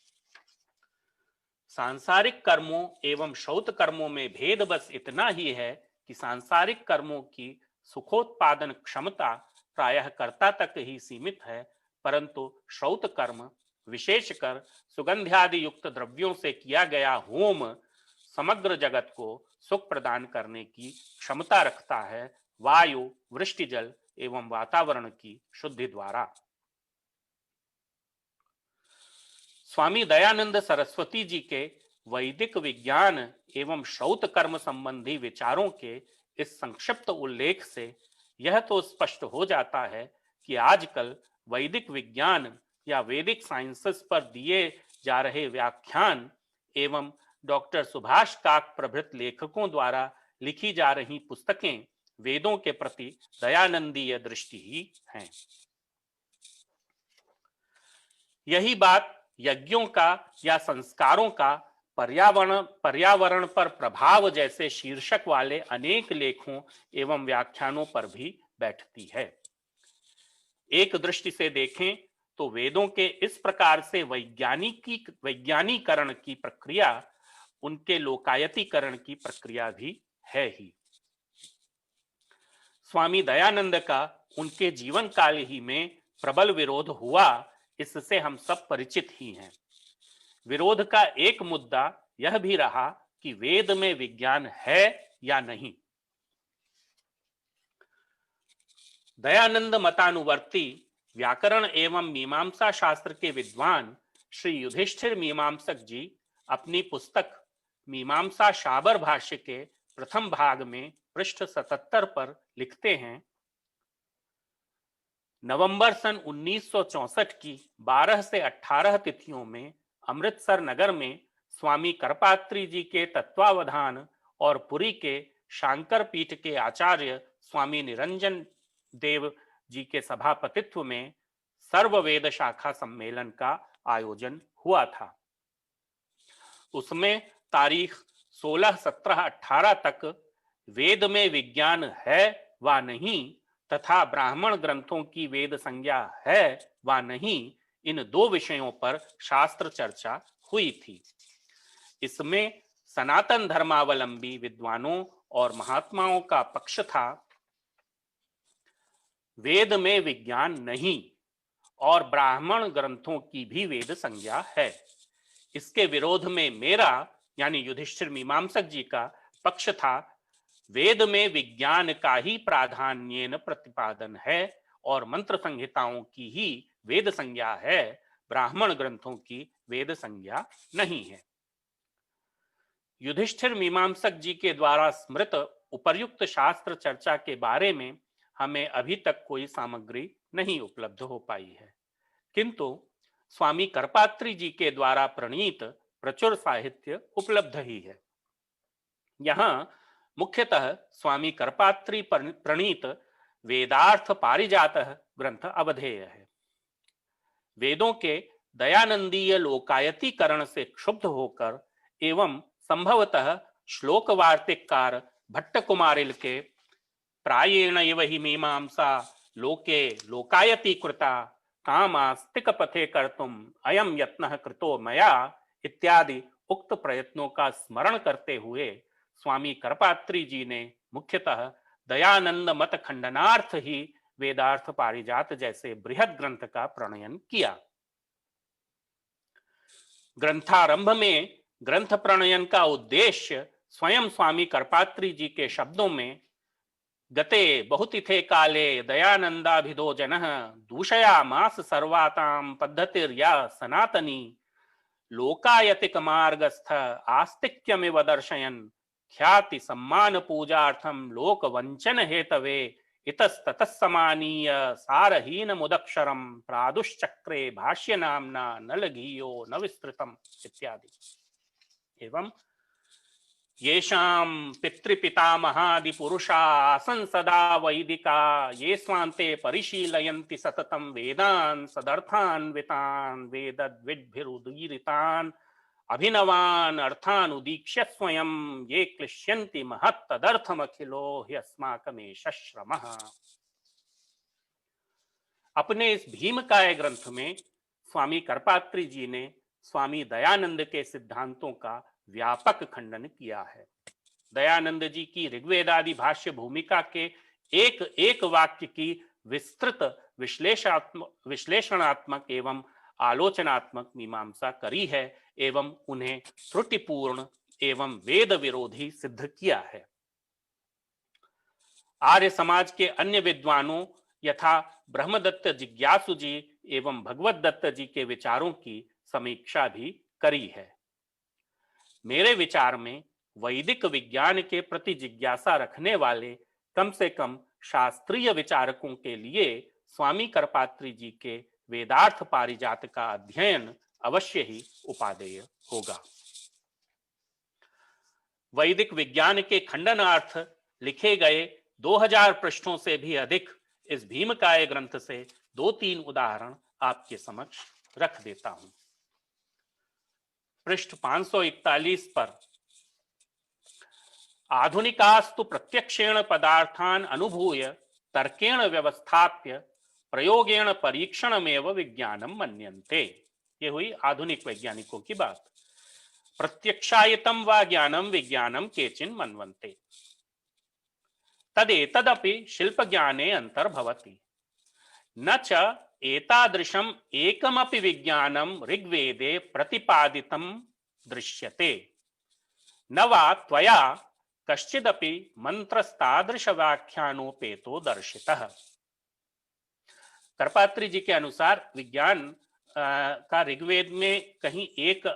सांसारिक कर्मों एवं श्रौत कर्मों में भेद बस इतना ही है कि सांसारिक कर्मों की सुखोत्पादन क्षमता प्रायः कर्ता तक ही सीमित है, परंतु श्रौत कर्म विशेषकर सुगंध्यादि युक्त द्रव्यों से किया गया होम समग्र जगत को सुख प्रदान करने की क्षमता रखता है, वायु, वृष्टि जल एवं वातावरण की शुद्धि द्वारा। स्वामी दयानंद सरस्वती जी के वैदिक विज्ञान एवं श्रौत कर्म संबंधी विचारों के इस संक्षिप्त उल्लेख से यह तो स्पष्ट हो जाता है कि आजकल वैदिक विज्ञान या वैदिक साइंसेस पर दिए जा रहे व्याख्यान एवं डॉक्टर सुभाष काक प्रभृत लेखकों द्वारा लिखी जा रही पुस्तकें वेदों के प्रति दयानंदीय दृष्टि ही हैं। यही बात यज्ञों का या संस्कारों का पर्यावरण पर प्रभाव जैसे शीर्षक वाले अनेक लेखों एवं व्याख्यानों पर भी बैठती है। एक दृष्टि से देखें तो वेदों के इस प्रकार से वैज्ञानिकरण की प्रक्रिया उनके लोकायतीकरण की प्रक्रिया भी है ही। स्वामी दयानंद का उनके जीवन काल ही में प्रबल विरोध हुआ, इससे हम सब परिचित ही हैं। विरोध का एक मुद्दा यह भी रहा कि वेद में विज्ञान है या नहीं। दयानंद मतानुवर्ती व्याकरण एवं मीमांसा शास्त्र के विद्वान श्री युधिष्ठिर मीमांसक जी अपनी पुस्तक मीमांसा शाबर भाष्य के प्रथम भाग में पृष्ठ 77 पर लिखते हैं, नवंबर सन 1964 की 12 से 18 तिथियों में अमृतसर नगर में स्वामी करपात्री जी के तत्वावधान और पुरी के शांकर पीठ के आचार्य स्वामी निरंजन देव जी के सभापतित्व में सर्व वेद शाखा सम्मेलन का आयोजन हुआ था। उसमें तारीख 16, 17, 18 तक वेद में विज्ञान है वा नहीं तथा ब्राह्मण ग्रंथों की वेद संज्ञा है वा नहीं, इन दो विषयों पर शास्त्र चर्चा हुई थी। इसमें सनातन धर्मावलंबी विद्वानों और महात्माओं का पक्ष था। वेद में विज्ञान नहीं और ब्राह्मण ग्रंथों की भी वेद संज्ञा है। इसके विरोध में मेरा यानी युधिष्ठिर मीमांसक जी का पक्ष था। वेद में विज्ञान का ही प्राधान्येन प्रतिपादन है और मंत्र संहिताओं की ही वेद संज्ञा है, ब्राह्मण ग्रंथों की वेद संज्ञा नहीं है। युधिष्ठिर मीमांसक जी के द्वारा स्मृत उपर्युक्त शास्त्र चर्चा के बारे में हमें अभी तक कोई सामग्री नहीं उपलब्ध हो पाई है, किंतु स्वामी करपात्री जी के द्वारा प्रणीत प्रचुर साहित्य उपलब्ध ही है। यहाँ मुख्यतः स्वामी करपात्री प्रणीत वेदार्थ पारिजात ग्रंथ अवधेय है। वेदों के दयानंदीय लोकायतीकरण से क्षुब्ध होकर एवं संभवतः श्लोक वार्तिककार भट्ट कुमारिल के प्रायेण इव हि मीमांसा लोके लोकायतीकृता कामास्तिक पथे कर्तुम अयम यत्नः कृतो मया इत्यादि उक्त प्रयत्नों का स्मरण करते हुए स्वामी करपात्री जी ने मुख्यतः दयानंद मत खंडनार्थ ही वेदार्थ पारिजात जैसे बृहद ग्रंथ का प्रणयन किया। ग्रंथारंभ में ग्रंथ प्रणयन का उद्देश्य स्वयं स्वामी करपात्री जी के शब्दों में गते बहुतिथे काले दयानंदाभिधो जनः दूषयामास सर्वातां पद्धतिर्या सनातनी लोकायतिक मार्गस्थ आस्तिक्यमिव दर्शयन् ख्याति सम्मान पूजार्थं लोक वंचन हेतवे इतस्ततः समानीय सारहीन मुदक्षरम प्रादुश्चक्रे भाष्य नामना नलघीयो न विस्तृतम इत्यादि। एवं येषां पितृपितामहादि पुरुषा आसन् सदा वैदिका ये स्वान्ते परिशीलयन्ति सततं वेदान् सदर्थान्वितान् वेदद्विद्भिरुदीरितान् अभिनवान् अर्थान् उदीक्ष्य स्वयं ये क्लिश्यन्ति महत्तदर्थमखिलो ह्यस्माकमेष श्रमः। अपने इस भीमकाय ग्रंथ में स्वामी करपात्री जी ने स्वामी दयानंद के सिद्धांतों का व्यापक खंडन किया है। दयानंद जी की ऋग्वेदादि भाष्य भूमिका के एक एक वाक्य की विस्तृत विश्लेषणात्मक एवं आलोचनात्मक मीमांसा करी है एवं उन्हें त्रुटिपूर्ण एवं वेद विरोधी सिद्ध किया है। आर्य समाज के अन्य विद्वानों यथा ब्रह्मदत्त जिज्ञासु जी एवं भगवत दत्त जी के विचारों की समीक्षा भी करी है। मेरे विचार में वैदिक विज्ञान के प्रति जिज्ञासा रखने वाले कम से कम शास्त्रीय विचारकों के लिए स्वामी करपात्री जी के वेदार्थ पारिजात का अध्ययन अवश्य ही उपादेय होगा। वैदिक विज्ञान के खंडनार्थ लिखे गए 2000 पृष्ठों से भी अधिक इस भीमकाय ग्रंथ से 2-3 उदाहरण आपके समक्ष रख देता हूं। पृष्ठ 541 पर आधुनिकास्तु प्रत्यक्षेण पदार्थान अनुभूय तर्केण व्यवस्थाप्य प्रयोगेण परीक्षणमेव विज्ञानम मन्यन्ते। ये हुई आधुनिक वैज्ञानिकों की बात। प्रत्यक्षायतम वा ज्ञानम विज्ञानम केचिन मन्वन्ते तदेतदपि शिल्प ज्ञाने अंतर्भवति न च एतादृशम एकमपि विज्ञानम ऋग्वेदे प्रतिपादितं दृश्यते न वा त्वया कश्चिदपि मंत्रस्तादृश व्याख्यानोपेतो दर्शितः। करपात्री जी के अनुसार विज्ञान का ऋग्वेद में कहीं एक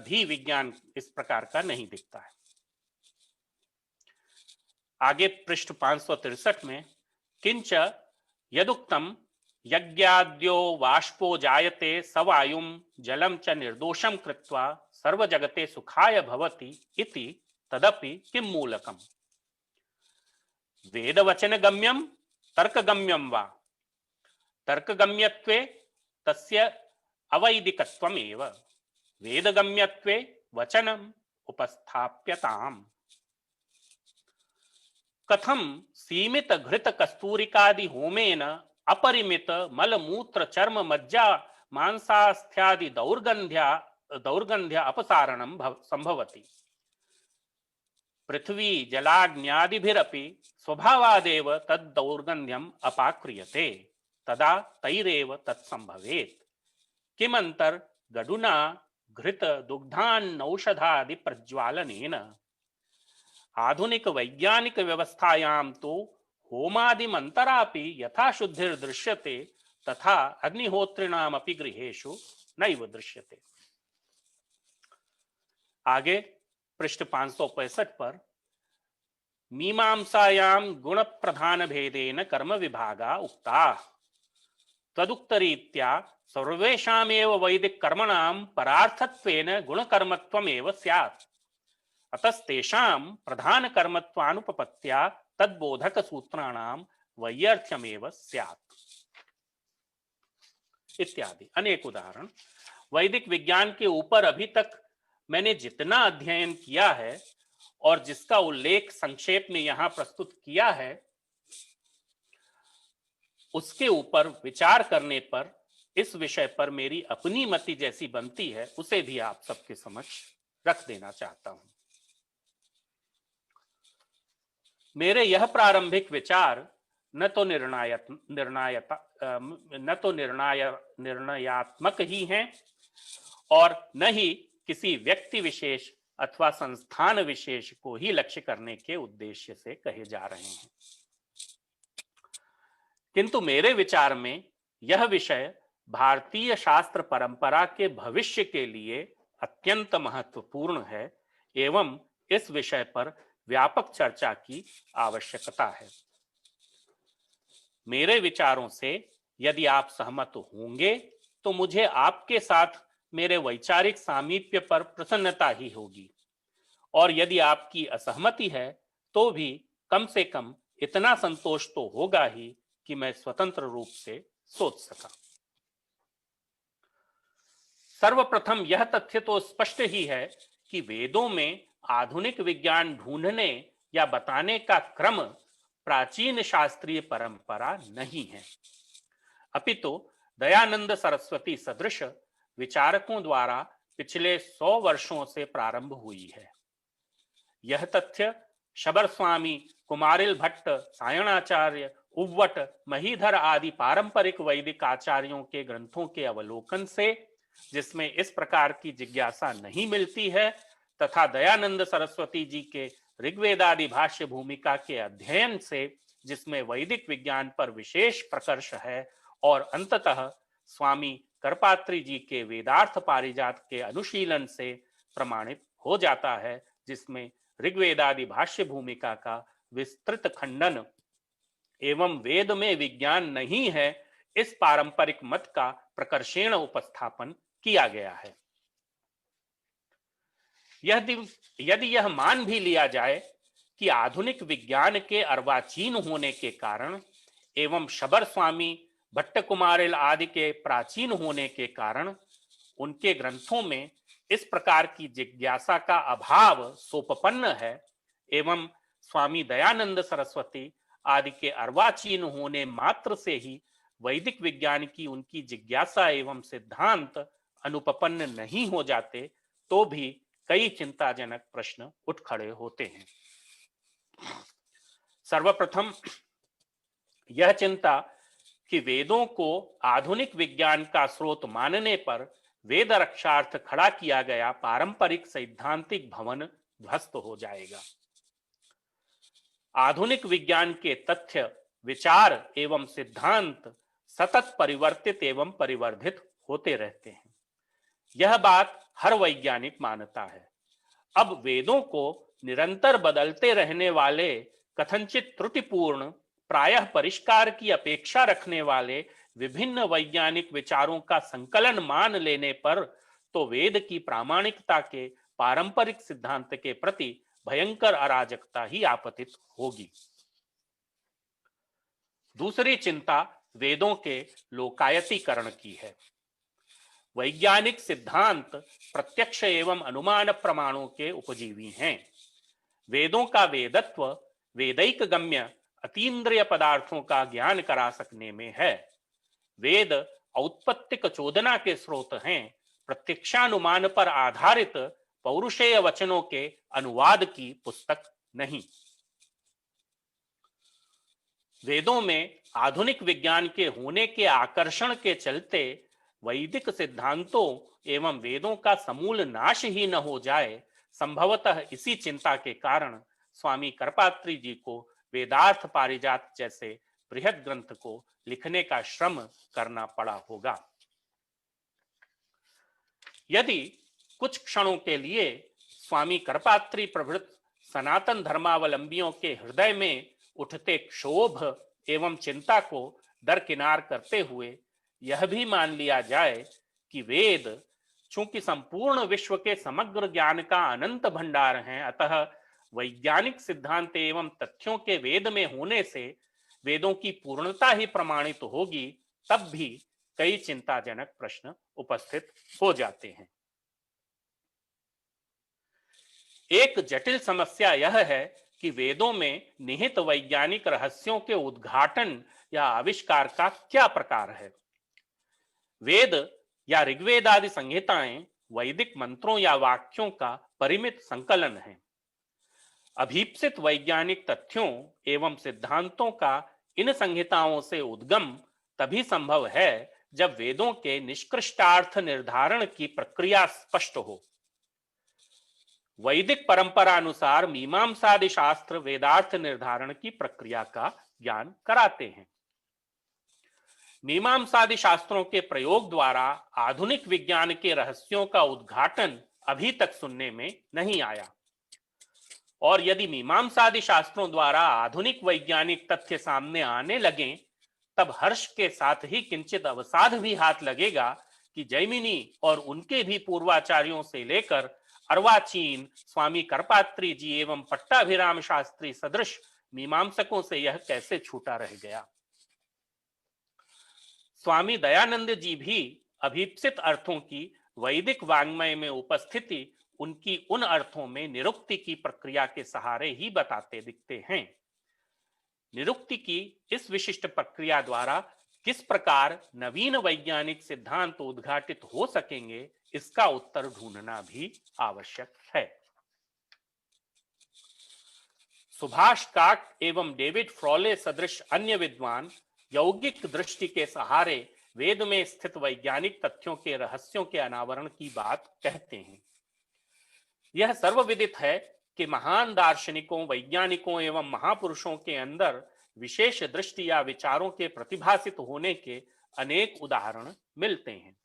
भी विज्ञान इस प्रकार का नहीं दिखता है। आगे पृष्ठ 563 में किंच यदुक्तम यज्ञाद्यो वाष्पो जायते सवायुम जलम च निर्दोषम कृत्वा सर्व जगते सुखाय भवति इति तदपि किम मूलकम वेदवचन गम्यम तर्कगम्यम वा तर्कगम्यत्वे तस्य अवैदिकत्वम् एव वेदगम्यत्वे वचनम उपस्थाप्यताम्। कथम सीमित घृत कस्तूरिकादि होमेन अपरिमित मलमूत्र चर्म मज्जा मांसास्थ्यादि दौर्गंध्य अपसारणम संभवति पृथ्वी जलाग्न्यादिभिरपि स्वभावादेव तद्दौर्गन्ध्यम अपाक्रियते तदा तैरेव तत्संभवेत् किमंतर गडुना घृत दुग्धान्नौषधादि प्रज्वालनेन। आधुनिक वैज्ञानिक व्यवस्थायां तो होमादिमंतरापि यथा शुद्धिर्दृश्यते तथा अग्निहोत्रिणामपि गृहेषु नैव दृश्यते। आगे पृष्ठ 565 पर मीमांसायां गुण प्रधान भेदेन कर्म विभागा उक्ता तदुक्तरीत्या सर्वेषामेव वैदिक कर्मणां परार्थत्वेन गुणकर्मत्वमेव स्यात् अतस्तेषां प्रधान कर्मत्वानुपपत्त्या तद्बोधक सूत्राणां वैयर्थ्यमेव स्यात् इत्यादि अनेक उदाहरण। वैदिक विज्ञान के ऊपर अभी तक मैंने जितना अध्ययन किया है और जिसका उल्लेख संक्षेप में यहां प्रस्तुत किया है उसके ऊपर विचार करने पर इस विषय पर मेरी अपनी मति जैसी बनती है उसे भी आप सबके समक्ष रख देना चाहता हूं। मेरे यह प्रारंभिक विचार न तो निर्णयात्मक ही हैं और न ही किसी व्यक्ति विशेष अथवा संस्थान विशेष को ही लक्ष्य करने के उद्देश्य से कहे जा रहे हैं, किंतु मेरे विचार में यह विषय भारतीय शास्त्र परंपरा के भविष्य के लिए अत्यंत महत्वपूर्ण है एवं इस विषय पर व्यापक चर्चा की आवश्यकता है। मेरे विचारों से यदि आप सहमत होंगे तो मुझे आपके साथ मेरे वैचारिक सामीप्य पर प्रसन्नता ही होगी और यदि आपकी असहमति है तो भी कम से कम इतना संतोष तो होगा ही कि मैं स्वतंत्र रूप से सोच सका। सर्वप्रथम यह तथ्य तो स्पष्ट ही है कि वेदों में आधुनिक विज्ञान ढूंढने या बताने का क्रम प्राचीन शास्त्रीय परंपरा नहीं है, अपितु दयानंद सरस्वती सदृश विचारकों द्वारा पिछले 100 वर्षों से प्रारंभ हुई है। यह तथ्य शबर स्वामी, कुमारिल भट्ट, सायणाचार्य, उव्वट, महीधर आदि पारंपरिक वैदिक आचार्यों के ग्रंथों के अवलोकन से, जिसमें इस प्रकार की जिज्ञासा नहीं मिलती है, तथा दयानंद सरस्वती जी के ऋग्वेदादि भाष्य भूमिका के अध्ययन से, जिसमें वैदिक विज्ञान पर विशेष प्रकर्ष है, और अंततः स्वामी करपात्री जी के वेदार्थ पारिजात के अनुशीलन से प्रमाणित हो जाता है, जिसमें ऋग्वेदादि भाष्य भूमिका का विस्तृत खंडन एवं वेद में विज्ञान नहीं है इस पारंपरिक मत का प्रकर्षेण उपस्थापन किया गया है। यदि यह मान भी लिया जाए कि आधुनिक विज्ञान के अर्वाचीन होने के कारण एवं शबर स्वामी, भट्ट कुमारिल आदि के प्राचीन होने के कारण उनके ग्रंथों में इस प्रकार की जिज्ञासा का अभाव सोपपन्न है एवं स्वामी दयानंद सरस्वती आदि के अर्वाचीन होने मात्र से ही वैदिक विज्ञान की उनकी जिज्ञासा एवं सिद्धांत अनुपपन्न नहीं हो जाते, तो भी कई चिंताजनक प्रश्न उठ खड़े होते हैं। सर्वप्रथम यह चिंता कि वेदों को आधुनिक विज्ञान का स्रोत मानने पर वेद रक्षार्थ खड़ा किया गया पारंपरिक सैद्धांतिक भवन ध्वस्त हो जाएगा। आधुनिक विज्ञान के तथ्य, विचार एवं सिद्धांत सतत परिवर्तित एवं परिवर्धित होते रहते हैं। यह बात हर वैज्ञानिक मानता है। अब वेदों को निरंतर बदलते रहने वाले, कथनचित त्रुटिपूर्ण, प्रायः परिष्कार की अपेक्षा रखने वाले विभिन्न वैज्ञानिक विचारों का संकलन मान लेने पर तो वेद की प्रामाणिकता के पारंपरिक सिद्धांत के प्रति भयंकर अराजकता ही आपतित होगी। दूसरी चिंता वेदों के लोकायतीकरण की है। वैज्ञानिक सिद्धांत प्रत्यक्ष एवं अनुमान प्रमाणों के उपजीवी हैं। वेदों का वेदत्व वेदैक गम्य अतीन्द्रिय पदार्थों का ज्ञान करा सकने में है। वेद औत्पत्तिक चोदना के स्रोत हैं। प्रत्यक्षानुमान पर आधारित पौरुषेय वचनों के अनुवाद की पुस्तक नहीं। वेदों में आधुनिक विज्ञान के होने के आकर्षण के चलते वैदिक सिद्धांतों एवं वेदों का समूल नाश ही न हो जाए, संभवतः इसी चिंता के कारण स्वामी करपात्री जी को वेदार्थ पारिजात जैसे बृहद ग्रंथ को लिखने का श्रम करना पड़ा होगा। यदि कुछ क्षणों के लिए स्वामी करपात्री प्रभृत सनातन धर्मावलंबियों के हृदय में उठते क्षोभ एवं चिंता को दरकिनार करते हुए यह भी मान लिया जाए कि वेद चूंकि संपूर्ण विश्व के समग्र ज्ञान का अनंत भंडार हैं, अतः वैज्ञानिक सिद्धांत एवं तथ्यों के वेद में होने से वेदों की पूर्णता ही प्रमाणित होगी, तब भी कई चिंताजनक प्रश्न उपस्थित हो जाते हैं। एक जटिल समस्या यह है कि वेदों में निहित वैज्ञानिक रहस्यों के उद्घाटन या आविष्कार का क्या प्रकार है। वेद या ऋग्वेद आदि संहिताएं वैदिक मंत्रों या वाक्यों का परिमित संकलन है। अभीप्सित वैज्ञानिक तथ्यों एवं सिद्धांतों का इन संहिताओं से उद्गम तभी संभव है जब वेदों के निष्कृष्टार्थ निर्धारण की प्रक्रिया स्पष्ट हो। वैदिक परंपरा अनुसार मीमांसादि शास्त्र वेदार्थ निर्धारण की प्रक्रिया का ज्ञान कराते हैं। मीमांसादि शास्त्रों के प्रयोग द्वारा आधुनिक विज्ञान के रहस्यों का उद्घाटन अभी तक सुनने में नहीं आया, और यदि मीमांसादि शास्त्रों द्वारा आधुनिक वैज्ञानिक तथ्य सामने आने लगें, तब हर्ष के साथ ही किंचित अवसाद भी हाथ लगेगा कि जैमिनी और उनके भी पूर्वाचार्यों से लेकर अर्वाचीन, स्वामी करपात्री जी एवं पट्टाभिराम शास्त्री सदृश मीमांसकों से यह कैसे छूटा रह गया। स्वामी दयानंद जी भी अभीप्सित अर्थों की वैदिक वाङ्मय में उपस्थिति उनकी उन अर्थों में निरुक्ति की प्रक्रिया के सहारे ही बताते दिखते हैं। निरुक्ति की इस विशिष्ट प्रक्रिया द्वारा किस प्रकार नवीन वैज्ञानिक सिद्धांत उद्घाटित हो सकेंगे, इसका उत्तर ढूंढना भी आवश्यक है। सुभाष काक एवं डेविड फ्रॉले सदृश अन्य विद्वान यौगिक दृष्टि के सहारे वेद में स्थित वैज्ञानिक तथ्यों के रहस्यों के अनावरण की बात कहते हैं। यह सर्वविदित है कि महान दार्शनिकों, वैज्ञानिकों एवं महापुरुषों के अंदर विशेष दृष्टि या विचारों के प्रतिभासित होने के अनेक उदाहरण मिलते हैं।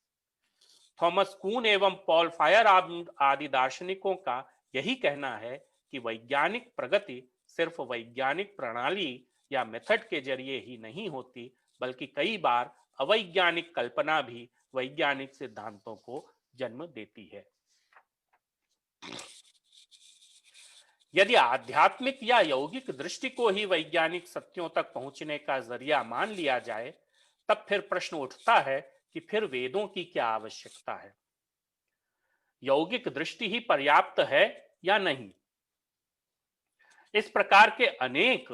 थॉमस कून एवं पॉल फायर आदि दार्शनिकों का यही कहना है कि वैज्ञानिक प्रगति सिर्फ वैज्ञानिक प्रणाली या मेथड के जरिए ही नहीं होती, बल्कि कई बार अवैज्ञानिक कल्पना भी वैज्ञानिक सिद्धांतों को जन्म देती है। यदि आध्यात्मिक या यौगिक दृष्टि को ही वैज्ञानिक सत्यों तक पहुंचने का जरिया मान लिया जाए, तब फिर प्रश्न उठता है कि फिर वेदों की क्या आवश्यकता है। यौगिक दृष्टि ही पर्याप्त है या नहीं। इस प्रकार के अनेक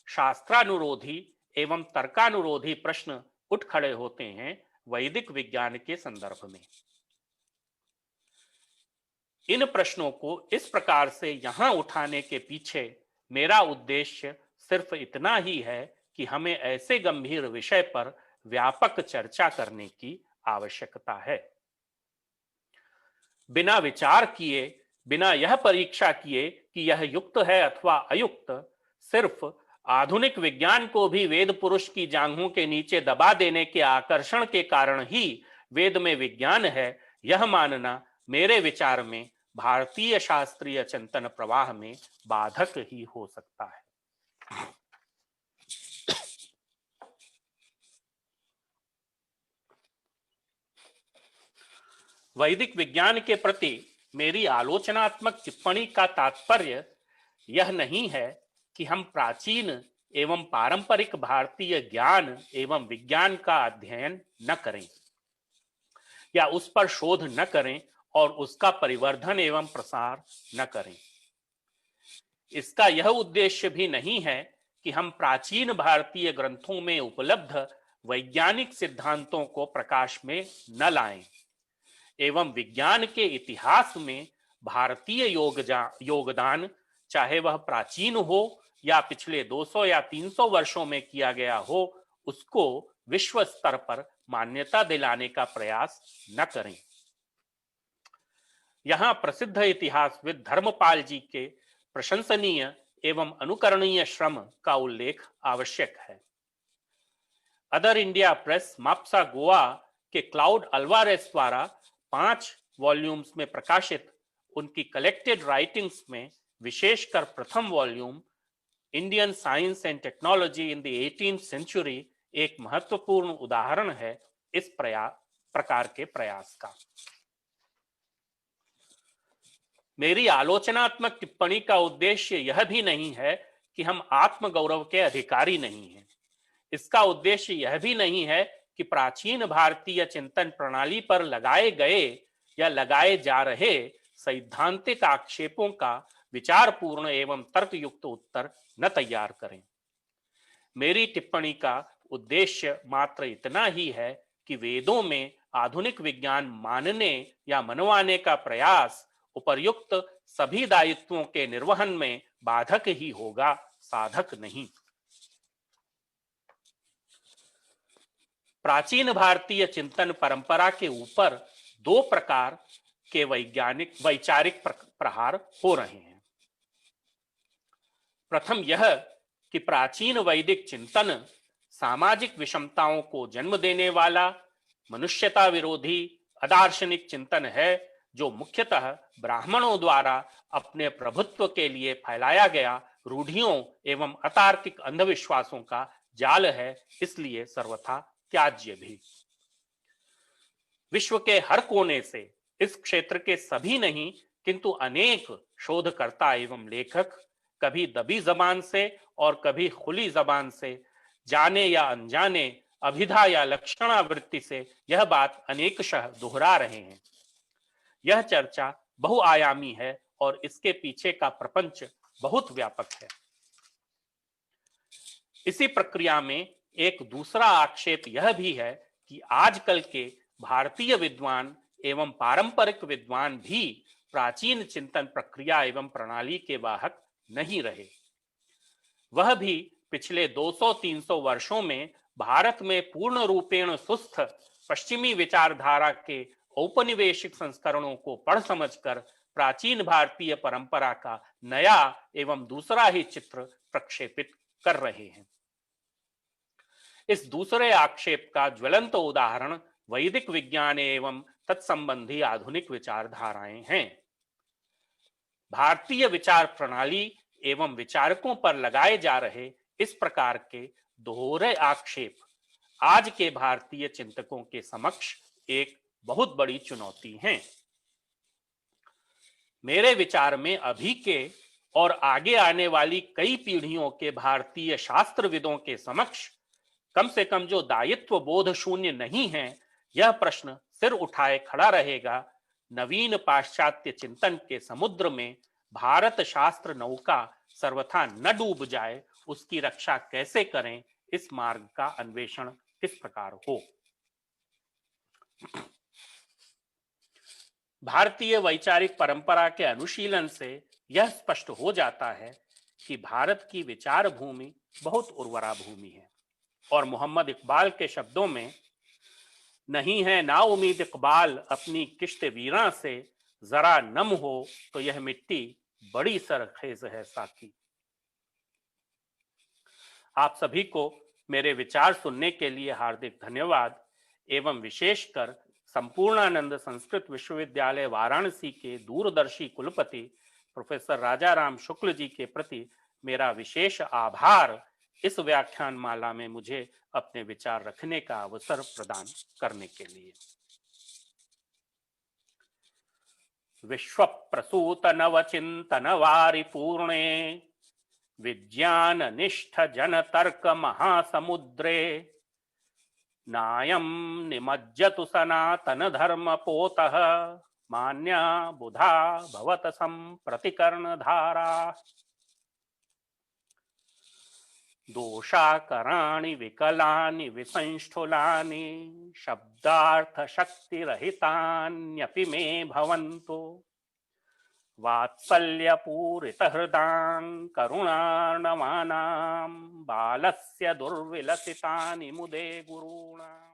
शास्त्रानुरोधी एवं तर्कानुरोधी प्रश्न उठ खड़े होते हैं वैदिक विज्ञान के संदर्भ में। इन प्रश्नों को इस प्रकार से यहां उठाने के पीछे मेरा उद्देश्य सिर्फ इतना ही है कि हमें ऐसे गंभीर विषय पर व्यापक चर्चा करने की आवश्यकता है। बिना विचार किए, बिना यह परीक्षा किए कि यह युक्त है अथवा अयुक्त, सिर्फ आधुनिक विज्ञान को भी वेद पुरुष की जांघों के नीचे दबा देने के आकर्षण के कारण ही वेद में विज्ञान है, यह मानना मेरे विचार में भारतीय शास्त्रीय चिंतन प्रवाह में बाधक ही हो सकता है। वैदिक विज्ञान के प्रति मेरी आलोचनात्मक टिप्पणी का तात्पर्य यह नहीं है कि हम प्राचीन एवं पारंपरिक भारतीय ज्ञान एवं विज्ञान का अध्ययन न करें या उस पर शोध न करें और उसका परिवर्धन एवं प्रसार न करें। इसका यह उद्देश्य भी नहीं है कि हम प्राचीन भारतीय ग्रंथों में उपलब्ध वैज्ञानिक सिद्धांतों को प्रकाश में न लाएं एवं विज्ञान के इतिहास में भारतीय योगदान चाहे वह प्राचीन हो या पिछले 200 या 300 वर्षों में किया गया हो, उसको विश्व स्तर पर मान्यता दिलाने का प्रयास न करें। यहां प्रसिद्ध इतिहासविद धर्मपाल जी के प्रशंसनीय एवं अनुकरणीय श्रम का उल्लेख आवश्यक है। Other India press Mapusa Goa के क्लाउड अल्वारेस द्वारा 5 वॉल्यूम्स में प्रकाशित उनकी कलेक्टेड राइटिंग्स में विशेषकर प्रथम volume Indian science and technology in the 18th century एक महत्वपूर्ण उदाहरण है इस प्रकार के प्रयास का। मेरी आलोचनात्मक टिप्पणी का उद्देश्य यह भी नहीं है कि हम आत्मगौरव के अधिकारी नहीं हैं। इसका उद्देश्य यह भी नहीं है कि प्राचीन भारतीय चिंतन प्रणाली पर लगाए गए या लगाए जा रहे सैद्धांतिक आक्षेपों का विचारपूर्ण एवं तर्कयुक्त उत्तर न तैयार करें। मेरी टिप्पणी का उद्देश्य मात्र इतना ही है कि वेदों में आधुनिक विज्ञान मानने या मनवाने का प्रयास उपर्युक्त सभी दायित्वों के निर्वहन में बाधक ही होगा, साधक नहीं। प्राचीन भारतीय चिंतन परंपरा के ऊपर 2 प्रकार के वैचारिक प्रहार हो रहे हैं। प्रथम यह कि प्राचीन वैदिक चिंतन सामाजिक विषमताओं को जन्म देने वाला मनुष्यता विरोधी अदार्शनिक चिंतन है, जो मुख्यतः ब्राह्मणों द्वारा अपने प्रभुत्व के लिए फैलाया गया रूढ़ियों एवं अतार्किक अंधविश्वासों का जाल है, इसलिए सर्वथा त्याज्य भी। विश्व के हर कोने से इस क्षेत्र के सभी नहीं किंतु अनेक शोधकर्ता एवं लेखक कभी दबी जबान से और कभी खुली जबान से, जाने या अनजाने, अभिधा या लक्षणावृत्ति से यह बात अनेकशः दोहरा रहे हैं। यह चर्चा बहुआयामी है और इसके पीछे का प्रपंच बहुत व्यापक है। इसी प्रक्रिया में एक दूसरा आक्षेप यह भी है कि आजकल के भारतीय विद्वान एवं पारंपरिक विद्वान भी प्राचीन चिंतन प्रक्रिया एवं प्रणाली के वाहक नहीं रहे। वह भी पिछले 200-300 वर्षों में भारत में पूर्ण रूपेण सुस्थ पश्चिमी विचारधारा के औपनिवेशिक संस्करणों को पढ़ समझकर प्राचीन भारतीय परंपरा का नया एवं दूसरा ही चित्र प्रक्षेपित कर रहे हैं। इस दूसरे आक्षेप का ज्वलंत उदाहरण वैदिक विज्ञान एवं तत्संबंधी आधुनिक विचारधाराएं हैं। भारतीय विचार प्रणाली एवं विचारकों पर लगाए जा रहे इस प्रकार के दोहरे आक्षेप आज के भारतीय चिंतकों के समक्ष एक बहुत बड़ी चुनौती हैं। मेरे विचार में अभी के और आगे आने वाली कई पीढ़ियों के भारतीय शास्त्रविदों के समक्ष कम से कम जो दायित्व बोध शून्य नहीं है, यह प्रश्न सिर उठाए खड़ा रहेगा, नवीन पाश्चात्य चिंतन के समुद्र में भारत शास्त्र नौका सर्वथा न डूब जाए, उसकी रक्षा कैसे करें, इस मार्ग का अन्वेषण किस प्रकार हो। भारतीय वैचारिक परंपरा के अनुशीलन से यह स्पष्ट हो जाता है कि भारत की विचार भूमि बहुत उर्वरा भूमि है और मोहम्मद इकबाल के शब्दों में, नहीं है ना उम्मीद इकबाल अपनी किश्त वीरां से, जरा नम हो तो यह मिट्टी बड़ी सरखेज है साकी। आप सभी को मेरे विचार सुनने के लिए हार्दिक धन्यवाद एवं विशेषकर संपूर्णानंद संस्कृत विश्वविद्यालय वाराणसी के दूरदर्शी कुलपति प्रोफेसर राजाराम शुक्ल जी के प्रति मेरा विशेष आभार, इस व्याख्यान माला में मुझे अपने विचार रखने का अवसर प्रदान करने के लिए। विश्व प्रसूत नव चिंतन वारि पूर्णे विज्ञान निष्ठ जन तर्क महासमुद्रे नायं निमज्जतु सनातन धर्म पोतः मान्या बुधा भवत संप्रतिकर्ण धारा दोषाकराणि विकलानि विसंष्ठुलानि शब्दार्थ शक्ति रहितान्यपि मे भवन्तु वात्सल्यपूरितहृदां करुणार्णवानां बालस्य दुर्विलसितानि मुदे गुरूणाम्।